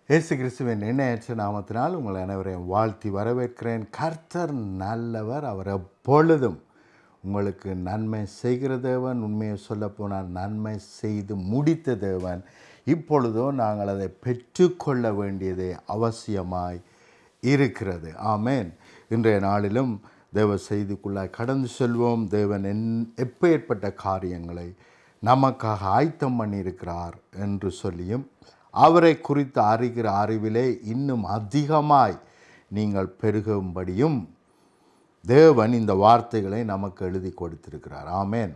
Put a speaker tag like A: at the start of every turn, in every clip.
A: இயேசு கிறிஸ்துவின் எண்ணற்ற நாமத்தினால் உங்கள் அனைவரையும் வாழ்த்தி வரவேற்கிறேன். கர்த்தர் நல்லவர், அவர் எப்பொழுதும் உங்களுக்கு நன்மை செய்கிற தேவன். உண்மையை சொல்லப்போனால் நன்மை செய்து முடித்த தேவன். இப்பொழுதோ நாங்கள் அதை பெற்றுக்கொள்ள வேண்டியதே அவசியமாய் இருக்கிறது. ஆமேன். இன்றைய நாளிலும் தேவ செய்திக்குள்ளாய் கடந்து செல்வோம். தேவன் எப்பேற்பட்ட காரியங்களை நமக்காக ஆயத்தம் பண்ணியிருக்கிறார் என்று சொல்லியும், அவரை குறித்து அறிகிற அறிவிலே இன்னும் அதிகமாய் நீங்கள் பெருகும்படியும் தேவன் இந்த வார்த்தைகளை நமக்கு எழுதி கொடுத்திருக்கிறார். ஆமேன்.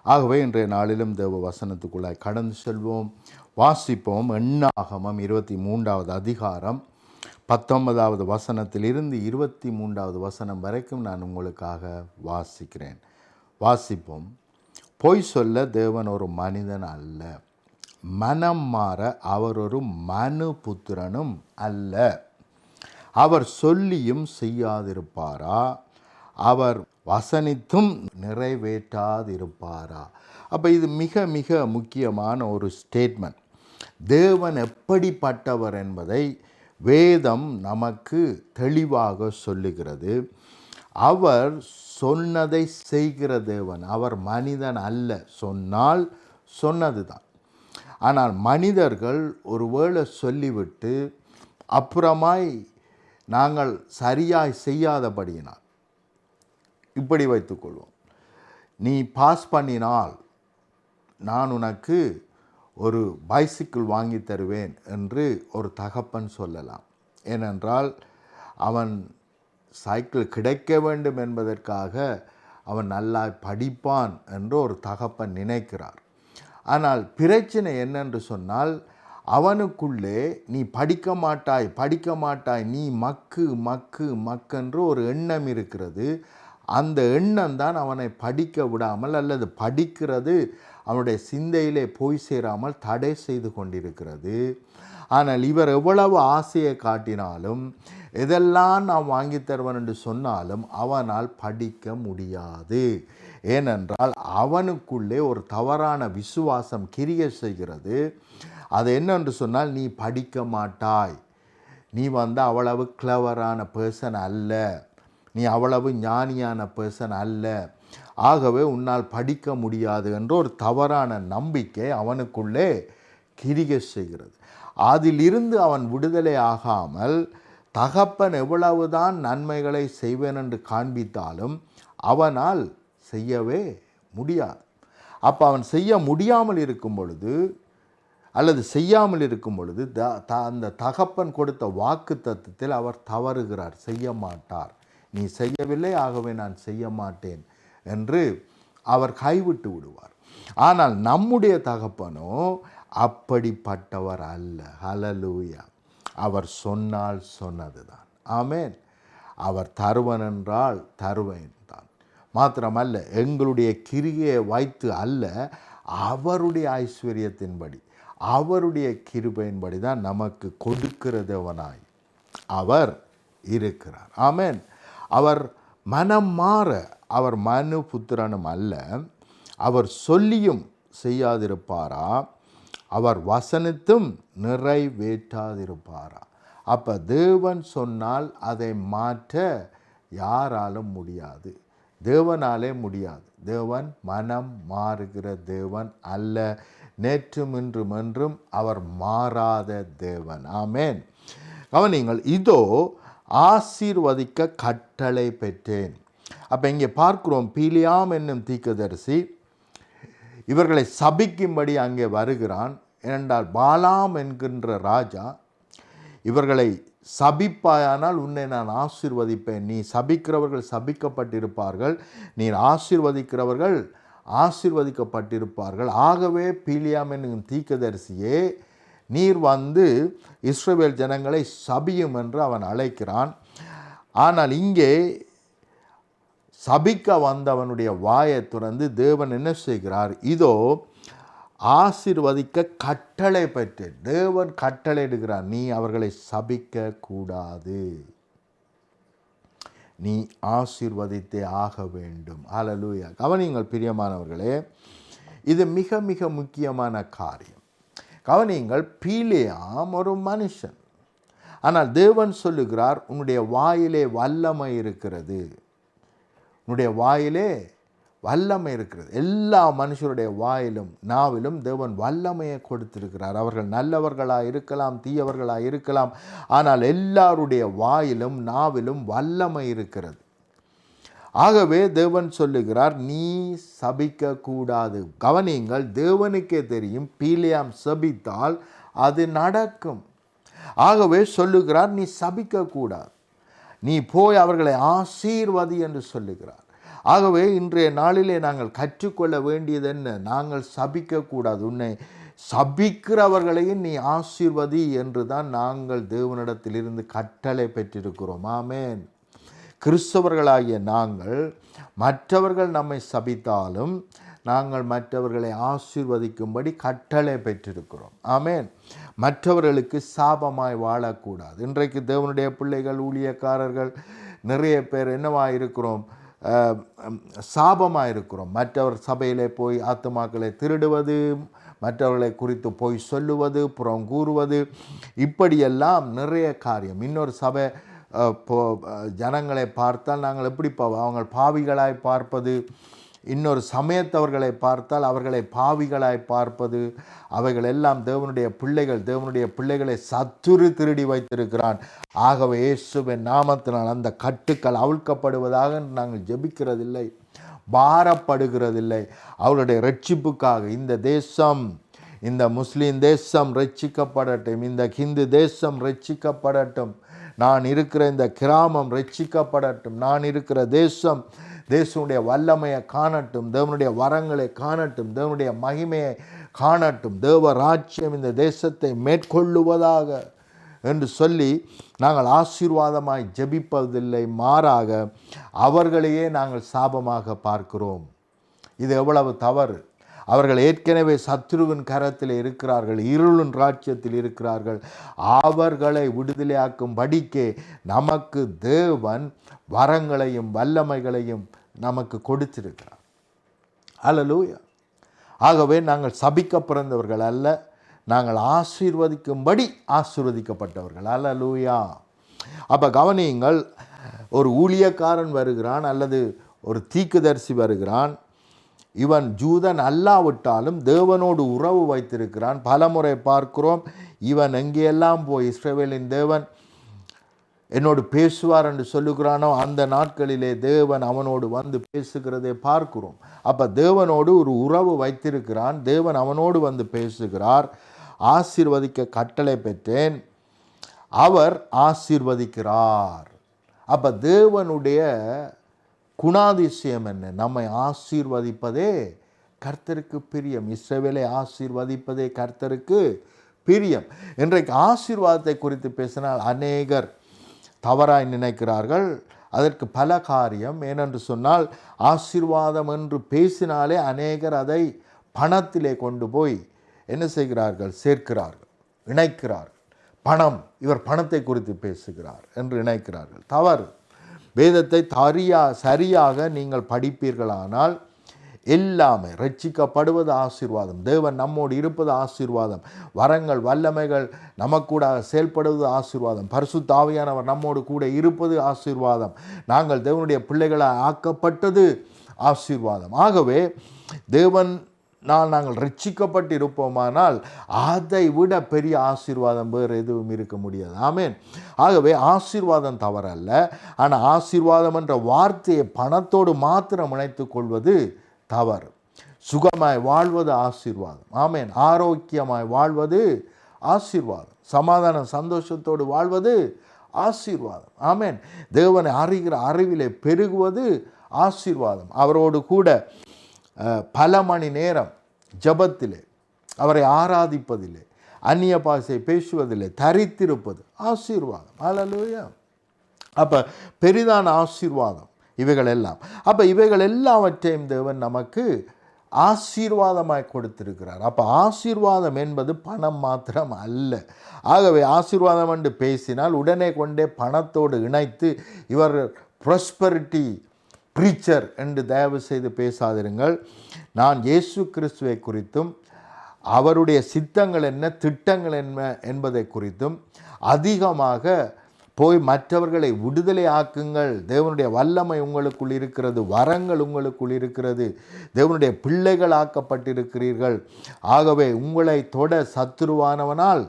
A: ஆகவே இன்றைய நாளிலும் தேவ வசனத்துக்குள்ளாய் கடந்து செல்வோம். வாசிப்போம். எண்ணாகமம் 23வது அதிகாரம் 19வது வசனத்திலிருந்து 23வது வசனம் வரைக்கும் நான் உங்களுக்காக வாசிக்கிறேன். வாசிப்போம். பொய் சொல்ல தேவன் ஒரு மனிதன் அல்ல, மனம் மாற அவர் ஒரு மனுபுத்திரனும் அல்ல. அவர் சொல்லியும் செய்யாதிருப்பாரா? அவர் வசனித்தும் நிறைவேற்றாதிருப்பாரா? அப்போ இது மிக மிக முக்கியமான ஒரு ஸ்டேட்மெண்ட். தேவன் எப்படிப்பட்டவர் என்பதை வேதம் நமக்கு தெளிவாக சொல்லுகிறது. அவர் சொன்னதை செய்கிற தேவன். அவர் மனிதன் அல்ல. சொன்னால் சொன்னது தான். ஆனால் மனிதர்கள் ஒருவேளை சொல்லிவிட்டு அப்புறமாய் நாங்கள் சரியாய் செய்யாதபடியினால், இப்படி வைத்துக்கொள்வோம், நீ பாஸ் பண்ணினால் நான் உனக்கு ஒரு பைசிக்கிள் வாங்கி தருவேன் என்று ஒரு தகப்பன் சொல்லலாம். ஏனென்றால் அவன் சைக்கிள் கிடைக்க வேண்டும் என்பதற்காக அவன் நல்லா படிப்பான் என்று ஒரு தகப்பன் நினைக்கிறார். ஆனால் பிரச்சனை என்னென்று சொன்னால், அவனுக்குள்ளே நீ படிக்க மாட்டாய், நீ மக்கென்று ஒரு எண்ணம் இருக்கிறது. அந்த எண்ணம் தான் அவனை படிக்க விடாமல், அல்லது படிக்கிறது அவனுடைய சிந்தையிலே போய் சேராமல் தடை செய்து கொண்டிருக்கிறது. ஆனால் இவர் எவ்வளவு ஆசையை காட்டினாலும், எதெல்லாம் நான் வாங்கி தருவன் என்று சொன்னாலும் அவனால் படிக்க முடியாது. ஏனென்றால் அவனுக்குள்ளே ஒரு தவறான விசுவாசம் கிரியை செய்கிறது. அது என்னென்று சொன்னால், நீ படிக்க மாட்டாய், நீ அவ்வளவு கிளவரான பர்சன் அல்ல, நீ அவ்வளவு ஞானியான பர்சன் அல்ல, ஆகவே உன்னால் படிக்க முடியாது என்ற ஒரு தவறான நம்பிக்கை அவனுக்குள்ளே கிரியை செய்கிறது. அதிலிருந்து அவன் விடுதலை ஆகாமல், தகப்பன் எவ்வளவுதான் நன்மைகளை செய்வேன் என்று காண்பித்தாலும் அவனால் செய்யவே முடியாது. அப்போ அவன் செய்ய முடியாமல் இருக்கும் பொழுது, அல்லது செய்யாமல் இருக்கும் பொழுது, அந்த தகப்பன் கொடுத்த வாக்கு தத்துவத்தில் அவர் தவறுகிறார், செய்ய மாட்டார். நீ செய்யவில்லை, ஆகவே நான் செய்ய மாட்டேன் என்று அவர் கைவிட்டு விடுவார். ஆனால் நம்முடைய தகப்பனோ அப்படிப்பட்டவர் அல்ல. ஹல்லேலூயா. அவர் சொன்னால் சொன்னதுதான். ஆமேன். அவர் தருவன் என்றால் தருவேன் தான். மாத்திரமல்ல, எங்களுடைய கிரியை வைத்து அல்ல, அவருடைய ஐஸ்வர்யத்தின்படி, அவருடைய கிருபையின்படி தான் நமக்கு கொடுக்கிற தேவனாய் அவர் இருக்கிறார். ஆமேன். அவர் மனம் மாற அவர் மனுபுத்திரனும் அல்ல. அவர் சொல்லியும் செய்யாதிருப்பாரா? அவர் வசனித்தும் நிறைவேற்றாதிருப்பாரா? அப்போ தேவன் சொன்னால் அதை மாற்ற யாராலும் முடியாது, தேவனாலே முடியாது. தேவன் மனம் மாறுகிற தேவன் அல்ல. நேற்றும் இன்றும் என்றும் அவர் மாறாத தேவன். ஆமேன். கவனியுங்கள். இதோ ஆசீர்வதிக்க கட்டளை பெற்றேன். அப்போ இங்கே பார்க்கிறோம், பீலியாம் என்னும் தீர்க்கதரிசி இவர்களை சபிக்கும்படி அங்கே வருகிறான். ஏனென்றால் பாலாம் என்கின்ற ராஜா இவர்களை சபிப்பாயானால் உன்னை நான் ஆசீர்வதிப்பேன், நீ சபிக்கிறவர்கள் சபிக்கப்பட்டிருப்பார்கள், நீ ஆசீர்வதிக்கிறவர்கள் ஆசீர்வதிக்கப்பட்டிருப்பார்கள். ஆகவே பீலியாம் என்னும் தீர்க்கதரிசியே, நீர் இஸ்ரவேல் ஜனங்களை சபியும் என்று அவன் அழைக்கிறான். ஆனால் இங்கே சபிக்க வந்தவனுடைய வாயை துறந்து தேவன் என்ன செய்கிறார்? இதோ ஆசீர்வதிக்க கட்டளை பெற்று தேவன் கட்டளையிடுகிறார், நீ அவர்களை சபிக்க கூடாது, நீ ஆசீர்வதித்தே ஆக வேண்டும். ஹல்லேலூயா. கவனியுங்கள் பிரியமானவர்களே, இது மிக மிக முக்கியமான காரியம். கவனியுங்கள், பீலியாம் ஒரு மனுஷன், ஆனால் தேவன் சொல்லுகிறார், உன்னுடைய வாயிலே வல்லமை இருக்கிறது. உன்னுடைய வாயிலே வல்லமை இருக்கிறது. எல்லா மனுஷருடைய வாயிலும் நாவிலும் தேவன் வல்லமையை கொடுத்திருக்கிறார். அவர்கள் நல்லவர்களாக இருக்கலாம், தீயவர்களாக இருக்கலாம், ஆனால் எல்லாருடைய வாயிலும் நாவிலும் வல்லமை இருக்கிறது. ஆகவே தேவன் சொல்லுகிறார், நீ சபிக்க கூடாது. கவனியுங்கள், தேவனுக்கே தெரியும் பீலியாம் சபித்தால் அது நடக்கும். ஆகவே சொல்லுகிறார், நீ சபிக்க கூடாது, நீ போய் அவர்களை ஆசீர்வதி என்று சொல்லுகிறார். ஆகவே இன்றைய நாளிலே நாங்கள் கற்றுக்கொள்ள வேண்டியது என்ன? நாங்கள் சபிக்கக்கூடாது. உன்னை சபிக்கிறவர்களையும் நீ ஆசீர்வதி என்று தான் நாங்கள் தேவனிடத்திலிருந்து கட்டளை பெற்றிருக்கிறோம். ஆமேன். கிறிஸ்தவர்களாகிய நாங்கள் மற்றவர்கள் நம்மை சபித்தாலும் நாங்கள் மற்றவர்களை ஆசீர்வதிக்கும்படி கட்டளை பெற்றிருக்கிறோம். ஆமேன். மற்றவர்களுக்கு சாபமாய் வாழக்கூடாது. இன்றைக்கு தேவனுடைய பிள்ளைகள், ஊழியக்காரர்கள் நிறைய பேர் என்னவாக இருக்கிறோம்? சாபமாக இருக்கிறோம். மற்றவர் சபையிலே போய் ஆத்துமாக்களை திருடுவது, மற்றவர்களை குறித்து போய் சொல்லுவது, புறம் கூறுவது, இப்படியெல்லாம் நிறைய காரியம். இன்னொரு சபை ஜனங்களை பார்த்தால் நாங்கள் எப்படி அவங்க பாவிகளாய் பார்ப்பது, இன்னொரு சமயத்தவர்களை பார்த்தால் அவர்களை பாவிகளாய் பார்ப்பது, அவைகள் எல்லாம் தேவனுடைய பிள்ளைகள். தேவனுடைய பிள்ளைகளை சத்துரு திருடி வைத்திருக்கிறான். ஆகவே இயேசுவின் நாமத்தினால் அந்த கட்டுக்கள் அவிழ்க்கப்படுவதாக நாங்கள் ஜெபிக்கிறதில்லை, பாரப்படுகிறதில்லை. அவருடைய ரட்சிப்புக்காக இந்த தேசம், இந்த முஸ்லீம் தேசம் ரட்சிக்கப்படட்டும், இந்த ஹிந்து தேசம் ரட்சிக்கப்படட்டும், நான் இருக்கிற இந்த கிராமம் ரட்சிக்கப்படட்டும், நான் இருக்கிற தேசம் தேவனுடைய வல்லமையை காணட்டும், தேவனுடைய வரங்களை காணட்டும், தேவனுடைய மகிமையை காணட்டும், தேவ ராஜ்யம் இந்த தேசத்தை மேற்கொள்ளுவதாக என்று சொல்லி நாங்கள் ஆசீர்வாதமாய் ஜெபிப்பதில்லை, மாறாக அவர்களையே நாங்கள் சாபமாக பார்க்கிறோம். இது எவ்வளவு தவறு! அவர்கள் ஏற்கனவே சத்ருவின் கரத்தில் இருக்கிறார்கள், இருளின் ராஜ்யத்தில் இருக்கிறார்கள். அவர்களை விடுதலையாக்கும்படிக்கே நமக்கு தேவன் வரங்களையும் வல்லமைகளையும் நமக்கு கொடுத்திருக்கிறார். அல்லேலூயா. ஆகவே நாங்கள் சபிக்க பிறந்தவர்கள் அல்ல, நாங்கள் ஆசீர்வதிக்கும்படி ஆசீர்வதிக்கப்பட்டவர்கள். அல்லேலூயா. அப்போ கவனியுங்கள், ஒரு ஊழியக்காரன் வருகிறான் அல்லது ஒரு தீர்க்கதரிசி வருகிறான். இவன் ஜூதன் அல்லாவிட்டாலும் தேவனோடு உறவு வைத்திருக்கிறான். பலமுறை பார்க்கிறோம், இவன் எங்கேயெல்லாம் போய் இஸ்ரவேலின் தேவன் என்னோடு பேசுவார் என்று சொல்லுகிறானோ அந்த நாட்களிலே தேவன் அவனோடு வந்து பேசுகிறதை பார்க்கிறோம். அப்போ தேவனோடு ஒரு உறவு வைத்திருக்கிறான், தேவன் அவனோடு வந்து பேசுகிறார். ஆசீர்வதிக்க கட்டளை பெற்றேன், அவர் ஆசீர்வதிக்கிறார். அப்போ தேவனுடைய குணாதிசயம் என்ன? நம்மை ஆசீர்வதிப்பதே கர்த்தருக்கு பிரியம். இஸ்ரவேலை ஆசீர்வதிப்பதே கர்த்தருக்கு பிரியம். இன்றைக்கு ஆசீர்வாதத்தை குறித்து பேசினால் அநேகர் தவறாய் நினைக்கிறார்கள். அதற்கு பல காரியம். ஏனென்று சொன்னால், ஆசீர்வாதம் என்று பேசினாலே அநேகர் அதை பணத்திலே கொண்டு போய் என்ன செய்கிறார்கள்? சேர்க்கிறார்கள், இணைக்கிறார்கள். பணம், இவர் பணத்தை குறித்து பேசுகிறார் என்று இணைக்கிறார்கள். தவறு. வேதத்தை சரியாக நீங்கள் படிப்பீர்களானால் எல்லாமே ரட்சிக்கப்படுவது ஆசீர்வாதம், தேவன் நம்மோடு இருப்பது ஆசீர்வாதம், வரங்கள் வல்லமைகள் நமக்கூட செயல்படுவது ஆசீர்வாதம், பரிசுத்த ஆவியானவர் நம்மோடு கூட இருப்பது ஆசீர்வாதம், நாங்கள் தேவனுடைய பிள்ளைகளாக ஆக்கப்பட்டது ஆசீர்வாதம். ஆகவே தேவன் நாங்கள் ரட்சிக்கப்பட்டு இருப்போமானால் அதை விட பெரிய ஆசீர்வாதம் வேறு எதுவும் இருக்க முடியாது. ஆமேன். ஆகவே ஆசீர்வாதம் தவறல்ல. ஆனால் ஆசீர்வாதம் என்ற வார்த்தையை பணத்தோடு மாத்திரம் இணைத்துக் கொள்வது தவறு. சுகமாய் வாழ்வது ஆசீர்வாதம். ஆமேன். ஆரோக்கியமாய் வாழ்வது ஆசீர்வாதம். சமாதானம் சந்தோஷத்தோடு வாழ்வது ஆசீர்வாதம். ஆமேன். தேவனை அறிகிற அறிவிலே பெருகுவது ஆசீர்வாதம். அவரோடு கூட பல மணி நேரம் ஜபத்திலே, அவரை ஆராதிப்பதிலே, அந்நிய பாஷை பேசுவதிலே தரித்திருப்பது ஆசீர்வாதம். அல்லேலூயா. அப்போ பெரிதான ஆசீர்வாதம் இவைகள் எல்லாம். அப்போ இவைகள் எல்லாவற்றையும் தேவன் நமக்கு ஆசீர்வாதமாய் கொடுத்திருக்கிறார். அப்போ ஆசீர்வாதம் என்பது பணம் மாத்திரம் அல்ல. ஆகவே ஆசீர்வாதம் என்று பேசினால் உடனே கொண்டே பணத்தோடு இணைத்து இவர் ப்ராஸ்பரிட்டி ப்ரீச்சர் என்று தயவு செய்து பேசாதிருங்கள். நான் இயேசு கிறிஸ்துவை குறித்தும் அவருடைய சித்தங்கள் என்ன, திட்டங்கள் என்ன என்பதை குறித்தும் அதிகமாக போய் மற்றவர்களை விடுதலை ஆக்குங்கள், தேவனுடைய வல்லமை உங்களுக்குள் இருக்கிறது, வரங்கள் உங்களுக்குள் இருக்கிறது, தேவனுடைய பிள்ளைகள் ஆக்கப்பட்டிருக்கிறீர்கள், ஆகவே உங்களை தொட சத்துருவானவனால்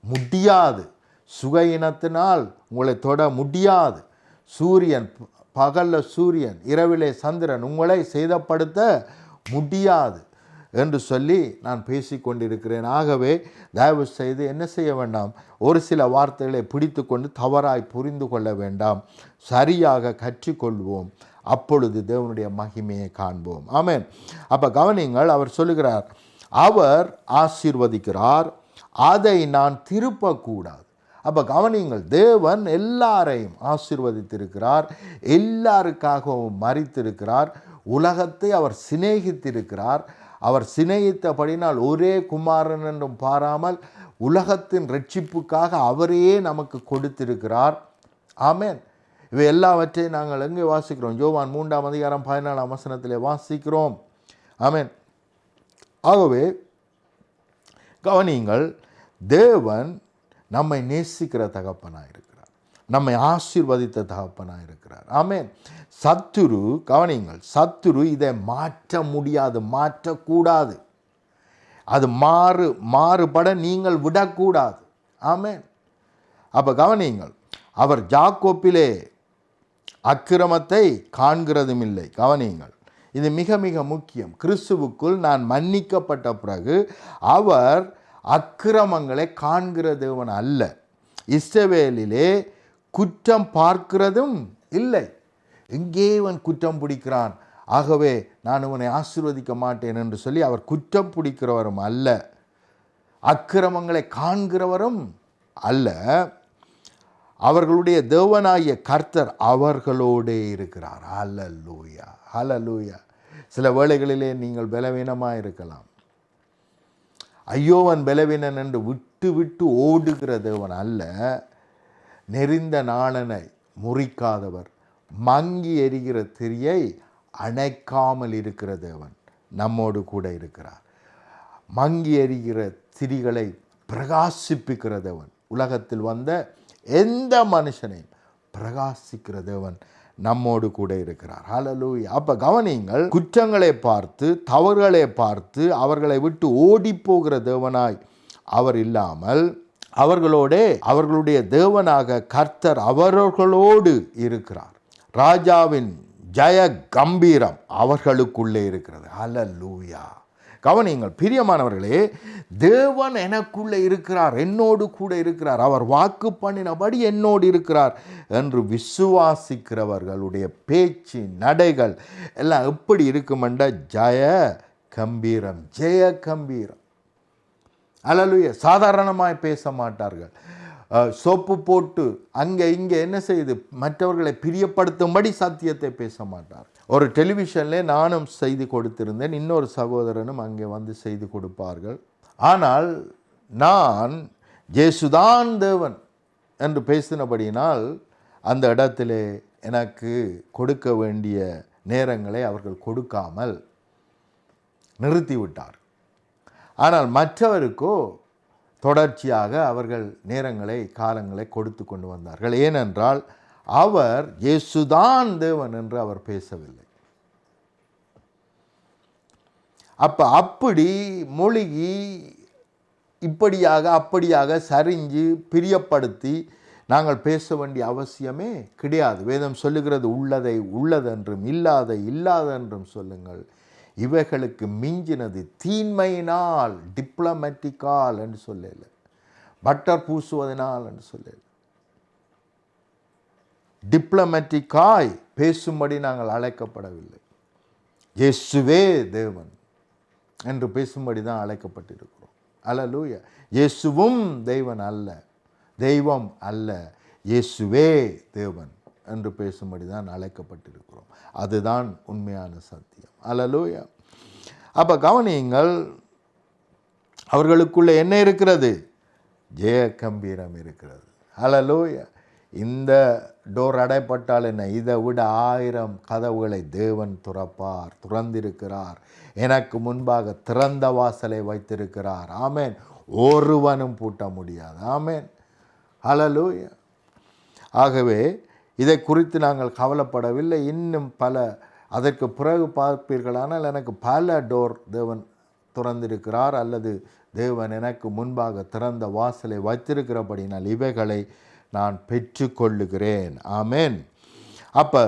A: முடியாது, சுகையினத்தினால் உங்களை தொட முடியாது, சூரியன் பகலில் சூரியன் இரவிலே சந்திரன் உங்களை சேதப்படுத்த முடியாது என்று சொல்லி நான் பேசி கொண்டிருக்கிறேன். ஆகவே தயவு செய்து என்ன செய்ய வேண்டாம், ஒரு சில வார்த்தைகளை பிடித்து கொண்டு தவறாய் புரிந்து கொள்ள வேண்டாம், சரியாக கற்றுக்கொள்வோம், அப்பொழுது தேவனுடைய மகிமையை காண்போம். ஆமென். அப்போ கவனிங்கள், அவர் சொல்லுகிறார், அவர் ஆசீர்வதிக்கிறார், அதை நான் திருப்பக்கூடாது. அப்போ கவனிங்கள், தேவன் எல்லாரையும் ஆசீர்வதித்திருக்கிறார், எல்லாருக்காகவும் மரித்திருக்கிறார், உலகத்தை அவர் சிநேகித்திருக்கிறார். அவர் சிநேகித்தபடினால் ஒரே குமாரன் என்றும் பாராமல் உலகத்தின் ரட்சிப்புக்காக அவரையே நமக்கு கொடுத்திருக்கிறார். ஆமென். இவை எல்லாவற்றையும் நாங்கள் எங்கே வாசிக்கிறோம்? யோவான் 3:14 வாசிக்கிறோம். ஆமென். ஆகவே கவனியுங்கள், தேவன் நம்மை நேசிக்கிற தகப்பனாக இருக்கிறார், நம்மை ஆசீர்வதித்த தகப்பனாக இருக்கிறார். ஆமென். சத்துரு, கவனியுங்கள், சத்துரு இதை மாற்ற முடியாது, மாற்றக்கூடாது, அது மாறுபட நீங்கள் விடக்கூடாது. ஆமென். அப்போ கவனியுங்கள், அவர் யாக்கோப்பிலே அக்கிரமத்தை காண்கிறதும் இல்லை. கவனியுங்கள், இது மிக மிக முக்கியம். கிறிஸ்துவுக்குள் நான் மன்னிக்கப்பட்ட பிறகு அவர் அக்கிரமங்களை காண்கிற தேவன் அல்ல, இஸ்ரவேலிலே குற்றம் பார்க்கிறதும் இல்லை. எங்கே இவன் குற்றம் பிடிக்கிறான், ஆகவே நான் இவனை ஆசீர்வதிக்க மாட்டேன் என்று சொல்லி அவர் குற்றம் பிடிக்கிறவரும் அல்ல, அக்கிரமங்களை காண்கிறவரும் அல்ல. அவர்களுடைய தேவனாகிய கர்த்தர் அவர்களோடே இருக்கிறார். ஹல்லேலூயா, ஹல்லேலூயா. சில வேளைகளிலே நீங்கள் பலவீனமாக இருக்கலாம். ஐயோவன் பலவீனன் என்று விட்டு விட்டு ஓடுகிற தேவன் அல்ல, நெறிந்த நாணனை முறிக்காதவர், மங்கி எரிகிற திரியை அணைக்காமல் இருக்கிற தேவன் நம்மோடு கூட இருக்கிறார். மங்கி எரிகிற திரிகளை பிரகாசிப்பிக்கிற தேவன், உலகத்தில் வந்த எந்த மனுஷனையும் பிரகாசிக்கிற தேவன் நம்மோடு கூட இருக்கிறார். ஹல்லேலூயா. அப்போ கவனியுங்கள், குற்றங்களை பார்த்து தவறுகளை பார்த்து அவர்களை விட்டு ஓடி போகிற தேவனாய் அவர் இல்லாமல் அவர்களுடைய தேவனாக கர்த்தர் அவர்களோடு இருக்கிறார். ராஜாவின் ஜெய கம்பீரம் அவர்களுக்குள்ளே இருக்கிறது. ஹல்லேலூயா. கவனியுங்கள் பிரியமானவர்களே, தேவன் எனக்குள்ளே இருக்கிறார், என்னோடு கூட இருக்கிறார், அவர் வாக்கு பண்ணினபடி என்னோடு இருக்கிறார் என்று விசுவாசிக்கிறவர்களுடைய பேச்சு நடைகள் எல்லாம் எப்படி இருக்குமென்ற ஜெய கம்பீரம், ஜெய கம்பீரம். ஹல்லேலூயா. சாதாரணமாய் பேச மாட்டார்கள். சோப்பு போட்டு அங்கே இங்கே என்ன செய்து மற்றவர்களை பிரியப்படுத்தும்படி சத்தியத்தை பேச மாட்டார். ஒரு டெலிவிஷனில் நானும் செய்தி கொடுத்திருந்தேன், இன்னொரு சகோதரனும் அங்கே வந்து செய்தி கொடுப்பார்கள். ஆனால் நான் இயேசுதான் தேவன் என்று பேசினபடியினால் அந்த இடத்திலே எனக்கு கொடுக்க வேண்டிய நேரங்களை அவர்கள் கொடுக்காமல் நிறுத்திவிட்டார். ஆனால் மற்றவருக்கோ தொடர்ச்சியாக அவர்கள் நேரங்களை காலங்களை கொடுத்து கொண்டு வந்தார்கள். ஏனென்றால் அவர் இயேசுதான் தேவன் என்று அவர் பேசவில்லை. அப்படி மொழிகி இப்படியாக அப்படியாக சரிஞ்சு பிரியப்படுத்தி நாங்கள் பேச வேண்டிய அவசியமே கிடையாது. வேதம் சொல்லுகிறது, உள்ளதை உள்ளதென்றும் இல்லாதை இல்லாதென்றும் சொல்லுங்கள், இவைகளுக்கு மிஞ்சினது தீன்மையினால், டிப்ளமேட்டிக்கால் என்று சொல்லல, பட்டர் பூசுவதனால் என்று சொல்லல, டிப்ளமேட்டிக்காய் பேசும்படி நாங்கள் அழைக்கப்படவில்லை. இயேசுவே தேவன் என்று பேசும்படி தான் அழைக்கப்பட்டிருக்கிறோம். ஹல்லேலூயா. இயேசுவும் தெய்வன் அல்ல, தெய்வம் அல்ல, இயேசுவே தேவன் என்று பேசும்படி தான் அழைக்கப்பட்டிருக்கிறோம். அதுதான் உண்மையான சத்தியம். ஹல்லேலூயா. அப்போ கவனியுங்கள், அவர்களுக்குள்ளே என்ன இருக்கிறது? ஜெய கம்பீரம் இருக்கிறது. ஹல்லேலூயா. இந்த டோர் அடைப்பட்டால் என்ன, இதை விட 1000 கதவுகளை தேவன் துறந்திருக்கிறார். எனக்கு முன்பாக திறந்த வாசலை வைத்திருக்கிறார். ஆமேன். ஒருவனும் பூட்ட முடியாது. ஆமேன். ஹல்லேலூயா. ஆகவே இதை குறித்து நாங்கள் கவலைப்படவில்லை. இன்னும் பல அதற்கு பிறகு பார்ப்பீர்களானால் எனக்கு பல டோர் தேவன் திறந்திருக்கிறார், அல்லது தேவன் எனக்கு முன்பாக திறந்த வாசலை வைத்திருக்கிறபடினால் இவைகளை நான் பெற்றுக்கொள்ளுகிறேன். ஆமேன். அப்போ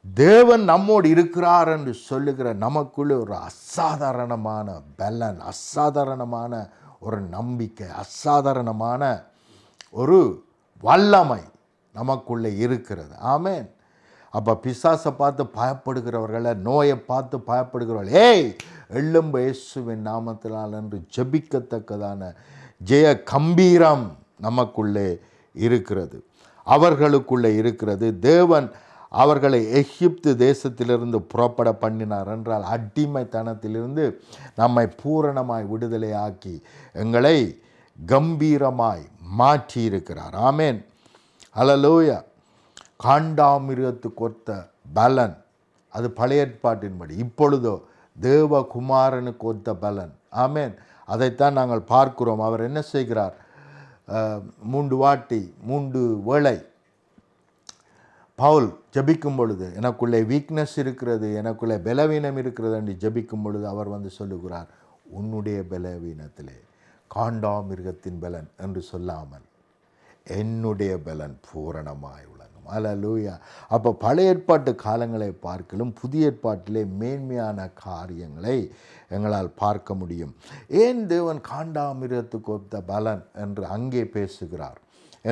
A: தேவன் நம்மோடு இருக்கிறார் என்று சொல்லுகிற நமக்குள்ளே ஒரு அசாதாரணமான பலன், அசாதாரணமான ஒரு நம்பிக்கை, அசாதாரணமான ஒரு வல்லமை நமக்குள்ளே இருக்கிறது. ஆமேன். அப்போ பிசாசை பார்த்து பயப்படுகிறவர்களை, நோயை பார்த்து பயப்படுகிறவர்கள், ஏய் எழும்பு இயேசுவின் நாமத்தினால் என்று ஜெபிக்கத்தக்கதான ஜெய கம்பீரம் நமக்குள்ளே இருக்கிறது, அவர்களுக்குள்ளே இருக்கிறது. தேவன் அவர்களை எகிப்து தேசத்திலிருந்து புறப்பட பண்ணினார் என்றால் அடிமைத்தனத்திலிருந்து நம்மை பூரணமாய் விடுதலையாக்கி எங்களை கம்பீரமாய் மாற்றியிருக்கிறார். ஆமேன். ஹல்லேலூயா. காண்டாமிருகத்துக்கு ஒத்த பலன், அது பழைய ஏற்பாட்டின்படி. இப்பொழுதோ தேவகுமாரனுக்கு ஒத்த பலன். ஆமேன். அதைத்தான் நாங்கள் பார்க்கிறோம். அவர் என்ன செய்கிறார்? 3 வேளை பவுல் ஜபிக்கும் பொழுது எனக்குள்ளே வீக்னஸ் இருக்கிறது, எனக்குள்ளே பலவீனம் இருக்கிறது என்று ஜபிக்கும் பொழுது அவர் வந்து சொல்லுகிறார், உன்னுடைய பலவீனத்திலே காண்டாமிருகத்தின் பலன் என்று சொல்லாமல் என்னுடைய பலன் பூரணமாய் விளங்கும். அல்லேலூயா. அப்போ பழைய ஏற்பாட்டு காலங்களை பார்க்கலும் புதிய ஏற்பாட்டிலே மேன்மையான காரியங்களை எங்களால் பார்க்க முடியும். ஏன் தேவன் காண்டாமிருகத்துக்கு ஒத்த பலன் என்று அங்கே பேசுகிறார்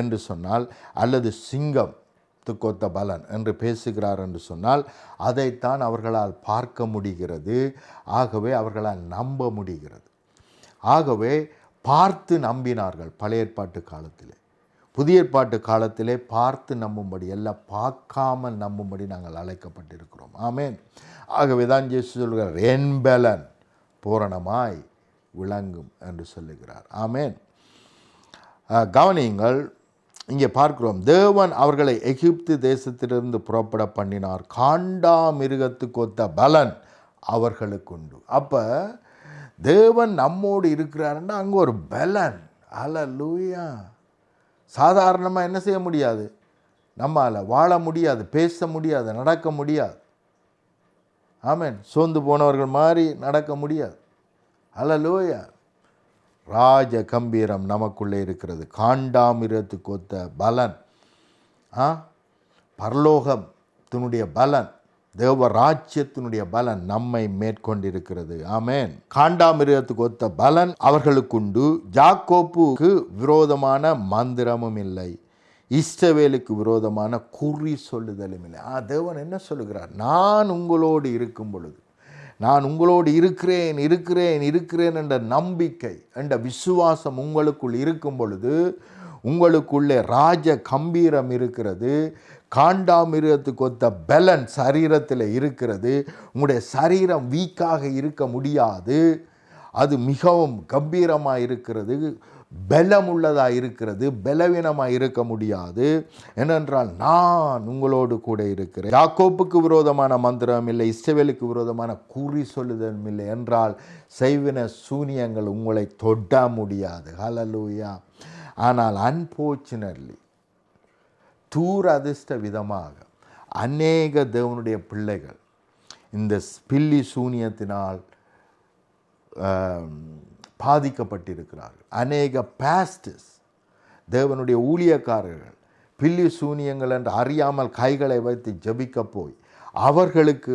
A: என்று சொன்னால், அல்லது சிங்கத்துக்கு ஒத்த பலன் என்று பேசுகிறார் என்று சொன்னால், அதைத்தான் அவர்களால் பார்க்க முடிகிறது. ஆகவே அவர்களால் நம்ப முடிகிறது. ஆகவே பார்த்து நம்பினார்கள் பழைய ஏற்பாட்டு காலத்திலே. புதிய ஏற்பாட்டு காலத்திலே பார்த்து நம்பும்படி, எல்லாம் பார்க்காமல் நம்பும்படி நாங்கள் அழைக்கப்பட்டிருக்கிறோம். ஆமேன். ஆகவே தான் இயேசு சொல்கிறார், என் பலன் பூரணமாய் விளங்கும் என்று சொல்லுகிறார். ஆமேன். கவனியுங்கள், இங்கே பார்க்கிறோம், தேவன் அவர்களை எகிப்து தேசத்திலிருந்து புறப்பட பண்ணினார், காண்டாமிருகத்துக்கு ஒத்த பலன் அவர்களுக்கு உண்டு. அப்போ தேவன் நம்மோடு இருக்கிறாருன்னா அங்கே ஒரு பலன். அல்லேலூயா. சாதாரணமாக என்ன செய்ய முடியாது, நம்மால் வாழ முடியாது, பேச முடியாது, நடக்க முடியாது. ஆமேன். சோர்ந்து போனவர்கள் மாதிரி நடக்க முடியாது. அல்லேலூயா. ராஜ கம்பீரம் நமக்குள்ளே இருக்கிறது. காண்டாமிருகத்துக்கு ஒத்த பலன், பரலோகத்தினுடைய பலன், தேவராஜ்யத்தினுடைய பலன் நம்மை மேற்கொண்டிருக்கிறது. ஆமேன். காண்டாமிருகத்துக்கு ஒத்த பலன் அவர்களுக்குண்டு. யாக்கோப்புக்கு விரோதமான மந்திரமும் இல்லை, இஸ்ரவேலுக்கு விரோதமான குறி சொல்லுதலும் இல்லை. தேவன் என்ன சொல்லுகிறார்? நான் உங்களோடு இருக்கும் பொழுது, நான் உங்களோடு இருக்கிறேன் இருக்கிறேன் இருக்கிறேன் என்ற நம்பிக்கை, என்ற விசுவாசம் உங்களுக்குள் இருக்கும் பொழுது உங்களுக்குள்ளே ராஜ கம்பீரம் இருக்கிறது. காண்டாமிருகத்துக்கு ஒத்த பலன் சரீரத்தில் இருக்கிறது. உங்களுடைய சரீரம் வீக்காக இருக்க முடியாது, அது மிகவும் கம்பீரமாக இருக்கிறது, பலம் உள்ளதாக இருக்கிறது, பலவீனமாக இருக்க முடியாது. ஏனென்றால் நான் உங்களோடு கூட இருக்கிறேன். யாக்கோப்புக்கு விரோதமான மந்திரம் இல்லை, இஸ்ரவேலுக்கு விரோதமான குறி சொல்லுதலும் இல்லை என்றால் செய்வின சூனியங்கள் உங்களை தொட முடியாது. ஹல்லேலூயா. ஆனால் அன்ஃபார்ச்சுனேட்லி, அதிர்ஷ்ட விதமாக அநேக தேவனுடைய பிள்ளைகள் இந்த பில்லி சூனியத்தினால் பாதிக்கப்பட்டிருக்கிறார்கள். அநேக பாஸ்டர்ஸ், தேவனுடைய ஊழியக்காரர்கள் பில்லி சூனியங்கள் என்று அறியாமல் கைகளை வைத்து ஜபிக்க போய் அவர்களுக்கு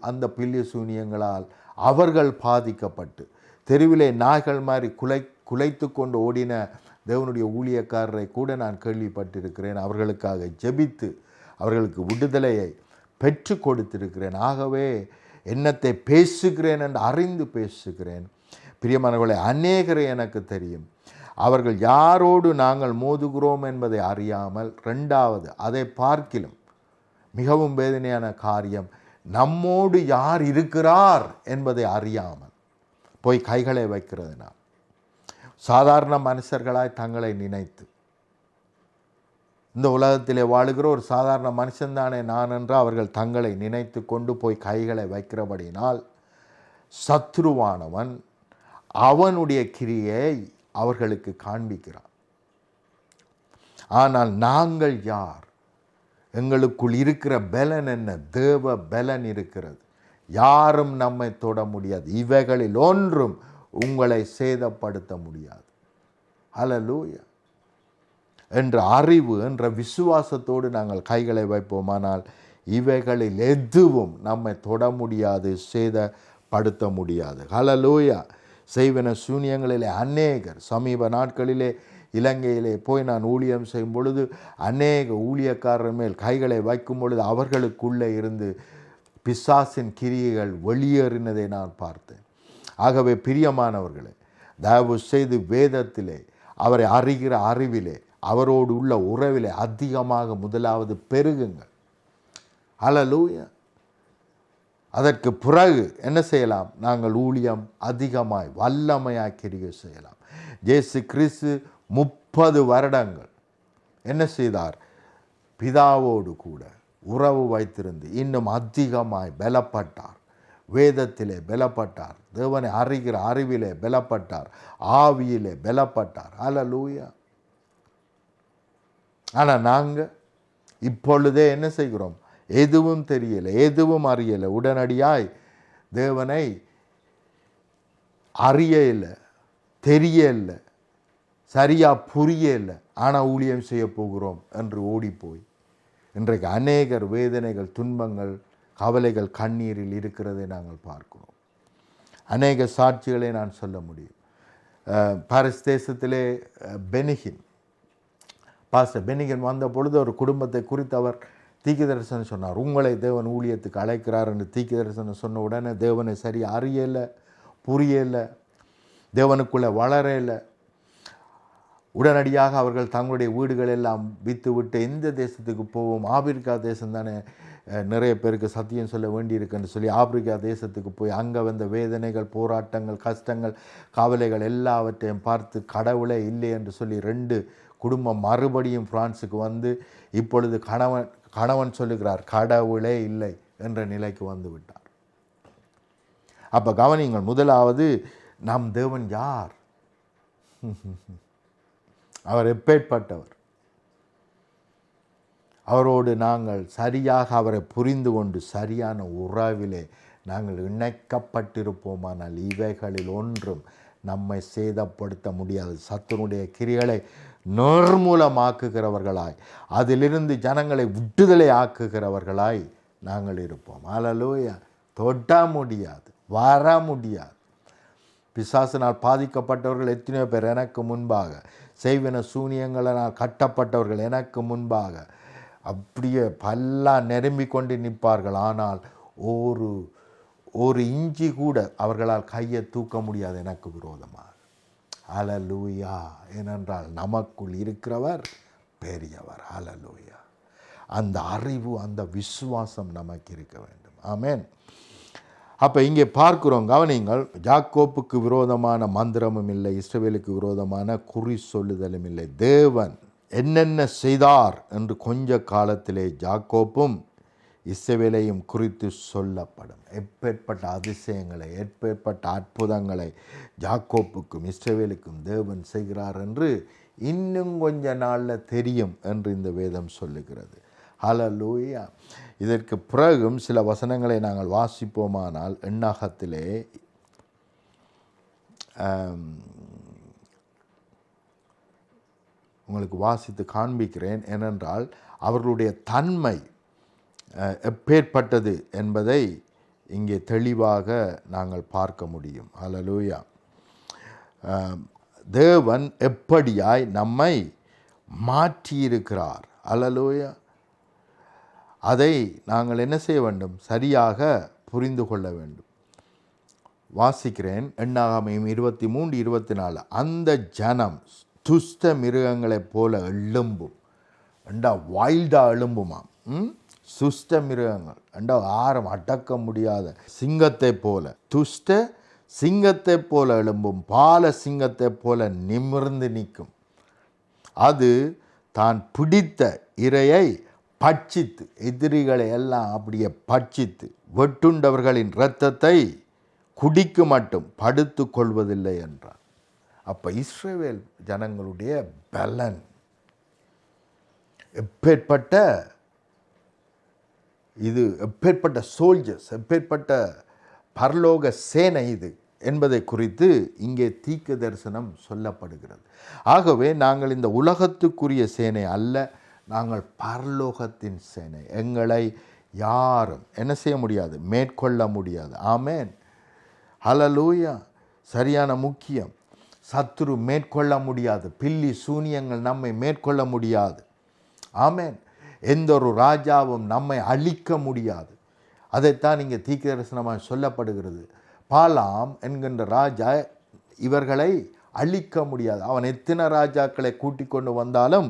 A: அந்த பில்லி சூனியங்களால் அவர்கள் பாதிக்கப்பட்டு தெருவிலே நாய்கள் மாதிரி குலைத்து கொண்டு ஓடின தேவனுடைய ஊழியக்காரரை கூட நான் கேள்விப்பட்டிருக்கிறேன். அவர்களுக்காக ஜெபித்து அவர்களுக்கு விடுதலையை பெற்று கொடுத்திருக்கிறேன். ஆகவே என்னத்தை பேசுகிறேன் என்று அறிந்து பேசுகிறேன். பிரியமானவர்களே, அநேகரை எனக்கு தெரியும், அவர்கள் யாரோடு நாங்கள் மோதுகிறோம் என்பதை அறியாமல், ரெண்டாவது அதை பார்க்கிலும் மிகவும் வேதனையான காரியம், நம்மோடு யார் இருக்கிறார் என்பதை அறியாமல் போய் கைகளை வைக்கிறதுனா, சாதாரண மனுஷர்களாய் தங்களை நினைத்து இந்த உலகத்திலே வாழுகிற ஒரு சாதாரண மனுஷன்தானே நான் என்று அவர்கள் தங்களை நினைத்து கொண்டு போய் கைகளை வைக்கிறபடினால் சத்ருவானவன் அவனுடைய கிரியை அவர்களுக்கு காண்பிக்கிறான். ஆனால் நாங்கள் யார்? எங்களுக்குள் இருக்கிற பலன் என்ன? தேவ பலன் இருக்கிறது. யாரும் நம்மை தொட முடியாது. இவைகளில் ஒன்றும் உங்களை சேதப்படுத்த முடியாது. ஹல்லேலூயா. என்ற அறிவு என்ற விசுவாசத்தோடு நாங்கள் கைகளை வைப்போமானால் இவைகளில் எதுவும் நம்மை தொட முடியாது, சேதப்படுத்த முடியாது. ஹல்லேலூயா. செய்வன சூனியங்களிலே அநேகர் சமீப நாட்களிலே இலங்கையிலே போய் நான் ஊழியம் செய்யும் பொழுது அநேக ஊழியக்காரர் மேல் கைகளை வைக்கும் பொழுது அவர்களுக்குள்ளே இருந்து பிசாசின் கிரியைகள் வெளியேறினதை நான் பார்த்தேன். ஆகவே பிரியமானவர்களே, தயவு செய்து வேதத்திலே அவரை அறிகிற அறிவிலே அவரோடு உள்ள உறவிலே அதிகமாக முதலாவது பெருகுங்கள். ஹல்லேலூயா. அதற்கு பிறகு என்ன செய்யலாம்? நாங்கள் ஊழியம் அதிகமாய் வல்லமையாய் கிரியை செய்யலாம். இயேசு கிறிஸ்து 30 வருடங்கள் என்ன செய்தார்? பிதாவோடு கூட உறவு வைத்திருந்து இன்னும் அதிகமாய் பலப்பட்டார். வேதத்திலே பலப்பட்டார். தேவனை அறிகிற அறிவிலே பலப்பட்டார். ஆவியிலே பலப்பட்டார். ஹல்லேலூயா. ஆனால் நாங்கள் இப்பொழுதே என்ன செய்கிறோம்? எதுவும் தெரியலை, எதுவும் அறியலை. உடனடியாய் தேவனை அறியலை, தெரியலை, சரியாக புரியலை, ஆனால் ஊழியம் செய்ய போகிறோம் என்று ஓடிப்போய் இன்றைக்கு அநேகர் வேதனைகள், துன்பங்கள், கவலைகள், கண்ணீரில் இருக்கிறதை நாங்கள் பார்க்கிறோம். அநேக சாட்சிகளை நான் சொல்ல முடியும். பாரிஸ் தேசத்திலே பாஸ்டர் பெனிகின் வந்த பொழுது ஒரு குடும்பத்தை குறித்து அவர் தீர்க்க தரிசனம் சொன்னார். உங்களை தேவன் ஊழியத்துக்கு அழைக்கிறார் என்று தீர்க்க தரிசனம் சொன்ன உடனே தேவனை சரி அறியலை, புரியலை, தேவனுக்குள்ளே வளரலை. உடனடியாக அவர்கள் தங்களுடைய வீடுகள் எல்லாம் விற்று விட்டு எந்த தேசத்துக்கு போவோம்? ஆப்பிரிக்கா தேசம் தானே நிறைய பேருக்கு சத்தியம் சொல்ல வேண்டியிருக்குன்னு சொல்லி ஆப்பிரிக்கா தேசத்துக்கு போய் அங்கே வந்த வேதனைகள், போராட்டங்கள், கஷ்டங்கள், கவலைகள் எல்லாவற்றையும் பார்த்து கடவுளே இல்லை என்று சொல்லி 2 குடும்பம் மறுபடியும் பிரான்ஸுக்கு வந்து இப்பொழுது கணவன் சொல்லுகிறார் கடவுளே இல்லை என்ற நிலைக்கு வந்து விட்டார். அப்போ கவனிங்கள், முதலாவது நம் தேவன் யார்? அவர் எப்பேற்பட்டவர்? அவரோடு நாங்கள் சரியாக அவரை புரிந்து கொண்டு சரியான உறவிலே நாங்கள் இணைக்கப்பட்டிருப்போமானால் இவைகளில் ஒன்றும் நம்மை சேதப்படுத்த முடியாது. சத்துருடைய கிரிகளை நிர்மூலமாக்குகிறவர்களாய், அதிலிருந்து ஜனங்களை விடுதலை ஆக்குகிறவர்களாய் நாங்கள் இருப்போம். ஹல்லேலூயா. தொட முடியாது, வர முடியாது. பிசாசினால் பாதிக்கப்பட்டவர்கள் எத்தனையோ பேர் எனக்கு முன்பாக, செய்வன சூனியங்களினால் கட்டப்பட்டவர்கள் எனக்கு முன்பாக அப்படியே பல்லா நிரம்பிக் கொண்டு நிற்பார்கள். ஆனால் ஒரு இஞ்சி கூட அவர்களால் கையை தூக்க முடியாது எனக்கு விரோதமாக. ஹல்லேலூயா. ஏனென்றால் நமக்குள் இருக்கிறவர் பெரியவர். ஹல்லேலூயா. அந்த அறிவு, அந்த விசுவாசம் நமக்கு இருக்க வேண்டும். ஆமென். அப்போ இங்கே பார்க்கிறோம், கவனிங்கள், யாக்கோப்புக்கு விரோதமான மந்திரமும் இல்லை, இஸ்ரவேலுக்கு விரோதமான குறி சொல்லுதலும் இல்லை. தேவன் என்னென்ன செய்தார் என்று கொஞ்ச காலத்திலே யாக்கோப்பும் இஸ்ரவேலையும் குறித்து சொல்லப்படும். எப்பேற்பட்ட அதிசயங்களை, எப்பேற்பட்ட அற்புதங்களை யாக்கோப்புக்கும் இஸ்ரவேலுக்கும் தேவன் செய்கிறார் என்று இன்னும் கொஞ்ச நாளில் தெரியும் என்று இந்த வேதம் சொல்லுகிறது. ஹல்லேலூயா. இதற்கு பிறகும் சில வசனங்களை நாங்கள் வாசிப்போமானால் எண்ணாகத்திலே உங்களுக்கு வாசித்து காண்பிக்கிறேன். ஏனென்றால் அவர்களுடைய தன்மை எப்பேற்பட்டது என்பதை இங்கே தெளிவாக நாங்கள் பார்க்க முடியும். ஹல்லேலூயா. தேவன் எப்படியாய் நம்மை மாற்றியிருக்கிறார். ஹல்லேலூயா. அதை நாங்கள் என்ன செய்ய வேண்டும்? சரியாக புரிந்து கொள்ள வேண்டும். வாசிக்கிறேன், எண்ணாகமம் 23:24. அந்த ஜனம் துஷ்ட மிருகங்களைப் போல எழும்பும். வைல்டாக எழும்புமாம். சுஷ்ட மிருகங்கள் ஆரம் அடக்க முடியாத சிங்கத்தை போல, துஷ்ட சிங்கத்தை போல எழும்பும், பால சிங்கத்தை போல நிமிர்ந்து நிற்கும். அது தான் பிடித்த இரையை பட்சித்து, எதிரிகளை எல்லாம் அப்படியே பட்சித்து, வெட்டுண்டவர்களின் இரத்தத்தை குடிக்கு மட்டும் படுத்து கொள்வதில்லை என்றார். அப்போ இஸ்ரவேல் ஜனங்களுடைய பலன் எப்பேற்பட்ட, இது எப்பேற்பட்ட சோல்ஜர்ஸ், எப்பேற்பட்ட பரலோக சேனை இது என்பதை குறித்து இங்கே தீர்க்க தரிசனம் சொல்லப்படுகிறது. ஆகவே நாங்கள் இந்த உலகத்துக்குரிய சேனை அல்ல, நாங்கள் பரலோகத்தின் சேனை. எங்களை யாரும் என்ன செய்ய முடியாது, மேற்கொள்ள முடியாது. ஆமேன், ஹல்லேலூயா. சரியான முக்கியம். சத்துரு மேற்கொள்ள முடியாது, பில்லி சூனியங்கள் நம்மை மேற்கொள்ள முடியாது. ஆமேன். எந்த ஒரு ராஜாவும் நம்மை அழிக்க முடியாது. அதைத்தான் இங்கே தீர்க்க தரிசனமாக சொல்லப்படுகிறது. பாலாம் என்கின்ற ராஜா இவர்களை அழிக்க முடியாது. அவன் எத்தனை ராஜாக்களை கூட்டிக் கொண்டு வந்தாலும்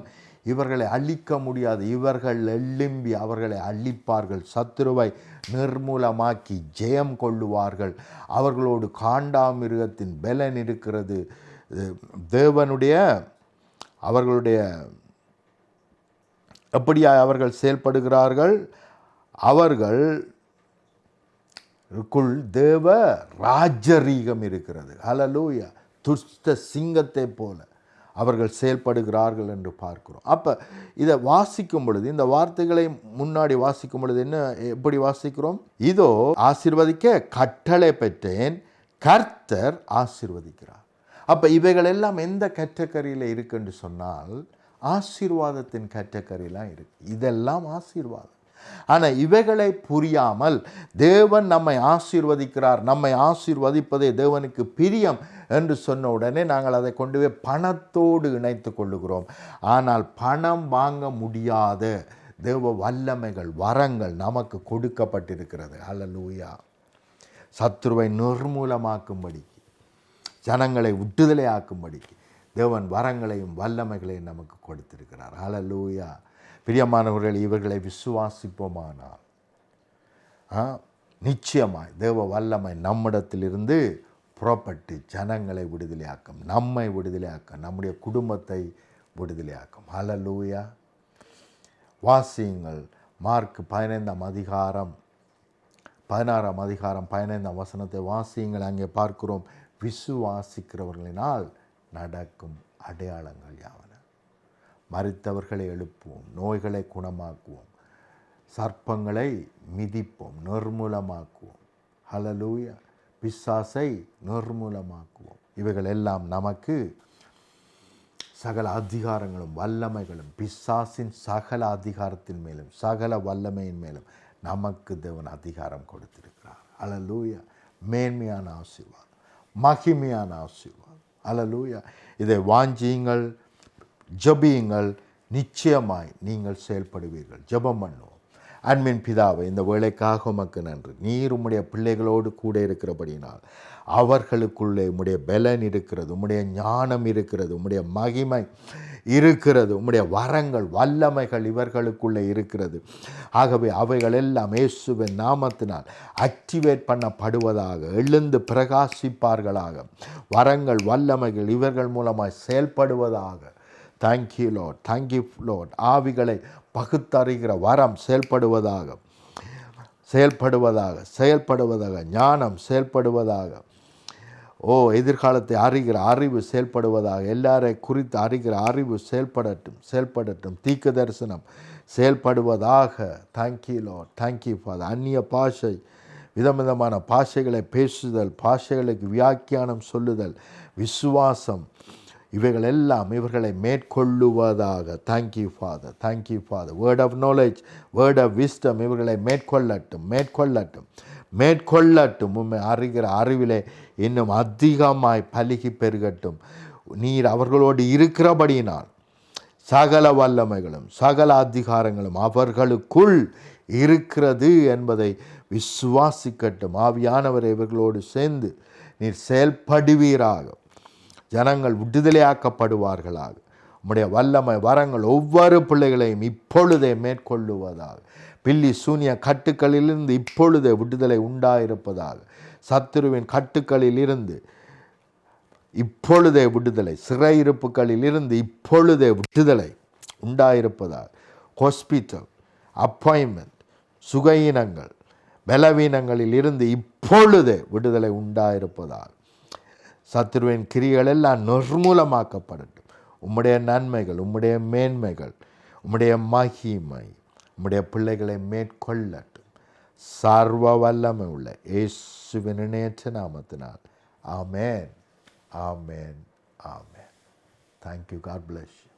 A: இவர்களை அழிக்க முடியாது. இவர்கள் எழும்பி அவர்களை அழிப்பார்கள், சத்துருவை நிர்மூலமாக்கி ஜெயம் கொள்ளுவார்கள். அவர்களோடு காண்டாமிருகத்தின் பலன் இருக்கிறது. தேவனுடைய அவர்களுடைய எப்படியா அவர்கள் செயல்படுகிறார்கள், அவர்களுக்குள் தேவ ராஜரீகம் இருக்கிறது. ஹல்லேலூயா. துஷ்ட சிங்கத்தை போல அவர்கள் செயல்படுகிறார்கள் என்று பார்க்கிறோம். அப்போ இதை வாசிக்கும் பொழுது, இந்த வார்த்தைகளை முன்னாடி வாசிக்கும் பொழுது என்ன, எப்படி வாசிக்கிறோம்? இதோ ஆசீர்வதிக்க கட்டளை பெற்றேன், கர்த்தர் ஆசீர்வதிக்கிறார். அப்போ இவைகள் எல்லாம் எந்த கேட்டகரியில் இருக்குன்னு சொன்னால் ஆசீர்வாதத்தின் கேட்டகரிலாம் இருக்குது. இதெல்லாம் ஆசீர்வாதம். ஆனால் இவைகளை புரியாமல் தேவன் நம்மை ஆசீர்வதிக்கிறார், நம்மை ஆசீர்வதிப்பதே தேவனுக்கு பிரியம் என்று சொன்ன உடனே நாங்கள் அதை கொண்டு போய் பணத்தோடு இணைத்து கொள்ளுகிறோம். ஆனால் பணம் வாங்க முடியாத தேவ வல்லமைகள், வரங்கள் நமக்கு கொடுக்கப்பட்டிருக்கிறது. ஹல்லேலூயா. சத்துருவை நிர்மூலமாக்கும்படிக்கு, ஜனங்களை விடுதலையாக்கும்படிக்கு தேவன் வரங்களையும் வல்லமைகளையும் நமக்கு கொடுத்திருக்கிறார். ஹல்லேலூயா. பிரியமானவர்கள், இவர்களை விசுவாசிப்போமானால் நிச்சயமாய் தேவ வல்லமை நம்மிடத்திலிருந்து புறப்பட்டு ஜனங்களை விடுதலையாக்கும், நம்மை விடுதலையாக்கும், நம்முடைய குடும்பத்தை விடுதலையாக்கும். ஹல்லேலூயா. வாசியுங்கள். மார்க் 15 அதிகாரம் 16 அதிகாரம் 15 வசனத்தை வாசியுங்கள். அங்கே பார்க்கிறோம், விசுவாசிக்கிறவர்களினால் நடக்கும் அடையாளங்கள் யாவன. மரித்தவர்களை எழுப்புவோம், நோய்களை குணமாக்குவோம், சர்ப்பங்களை மிதிப்போம், நிர்மூலமாக்குவோம். ஹல்லேலூயா. பிசாசை நிர்மூலமாக்குவோம். இவைகள் எல்லாம் நமக்கு சகல அதிகாரங்களும் வல்லமைகளும், பிசாசின் சகல அதிகாரத்தின் மேலும் சகல வல்லமையின் மேலும் நமக்கு தேவன் அதிகாரம் கொடுத்திருக்கிறார். ஹல்லேலூயா. மேன்மையான ஆசீர்வாதம், மகிமையான ஆசீர்வாதம். ஹல்லேலூயா. இதை வாஞ்சியுங்கள், ஜெபியுங்கள், நிச்சயமாய் நீங்கள் செயல்படுவீர்கள். ஜெபம் பண்ணுவோம். அன்பின் பிதாவை, இந்த வேளைக்காக உமக்கு நன்றி. நீர் உம்முடைய பிள்ளைகளோடு கூட இருக்கிறபடினால் அவர்களுக்குள்ளே உம்முடைய பலன் இருக்கிறது, உம்முடைய ஞானம் இருக்கிறது, உம்முடைய மகிமை இருக்கிறது, உம்முடைய வரங்கள் வல்லமைகள் இவர்களுக்குள்ளே இருக்கிறது. ஆகவே அவைகள் எல்லாம் இயேசுவின் நாமத்தினால் ஆக்டிவேட் பண்ணப்படுவதாக, எழுந்து பிரகாசிப்பார்களாக, வரங்கள் வல்லமைகள் இவர்கள் மூலமாய் செயல்படுவதாக. Thank you Lord, thank you Lord. ஆவிகளை பகுத்தறிகிற வரம் செயல்படுவதாக, ஞானம் செயல்படுவதாக. எதிர்காலத்தை அறிகிற அறிவு செயல்படுவதாக, எல்லாரை குறித்து அறிகிற அறிவு செயல்படட்டும். தீர்க்க தரிசனம் செயல்படுவதாக. Thank you Lord, thank you father. அந்நிய பாஷை, விதவிதமான பாஷைகளை பேசுதல், பாஷைகளுக்கு வியாக்கியானம் சொல்லுதல், விசுவாசம், இவைகள் எல்லாம் இவர்களை மேற்கொள்ளுவதாக. Thank you father, thank you father. Word of knowledge, word of wisdom இவர்களை மேற்கொள்ளட்டும். உண்மை அறிகிற அறிவிலே இன்னும் அதிகமாய் பலுகி பெருகட்டும். நீர் அவர்களோடு இருக்கிறபடியினால் சகல வல்லமைகளும் சகல அதிகாரங்களும் அவர்களுக்குள் இருக்கிறது என்பதை விசுவாசிக்கட்டும். ஆவியானவரை இவர்களோடு சேர்ந்து நீர் செயல்படுவீராக. ஜனங்கள் விடுதலையாக்கப்படுவார்களாக. உம்முடைய வல்லமை வரங்கள் ஒவ்வொரு பிள்ளைகளையும் இப்பொழுதே மேற்கொள்ளுவதாக. பில்லி சூனிய கட்டுக்களிலிருந்து இப்பொழுதே விடுதலை உண்டாயிருப்பதாக. சத்துருவின் கட்டுக்களில் இருந்து இப்பொழுதே விடுதலை, சிறையிருப்புகளில் இருந்து இப்பொழுதே விடுதலை உண்டாயிருப்பதாக. ஹாஸ்பிட்டல், அப்பாயின்மெண்ட், சுகஈனங்கள், பலவீனங்களில் இருந்து இப்பொழுதே விடுதலை உண்டாயிருப்பதாக. சத்துருவின் கிரிகள் எல்லாம் நிர்மூலமாக்கப்படட்டும். உம்முடைய நன்மைகள், உம்முடைய மேன்மைகள், உம்முடைய மகிமை உம்முடைய பிள்ளைகளை மேற்கொள்ளட்டும். சர்வ வல்லமை உள்ள இயேசுவின் இணையற்ற நாமத்தினால். ஆமென், ஆமென், ஆமென். Thank you. God bless you.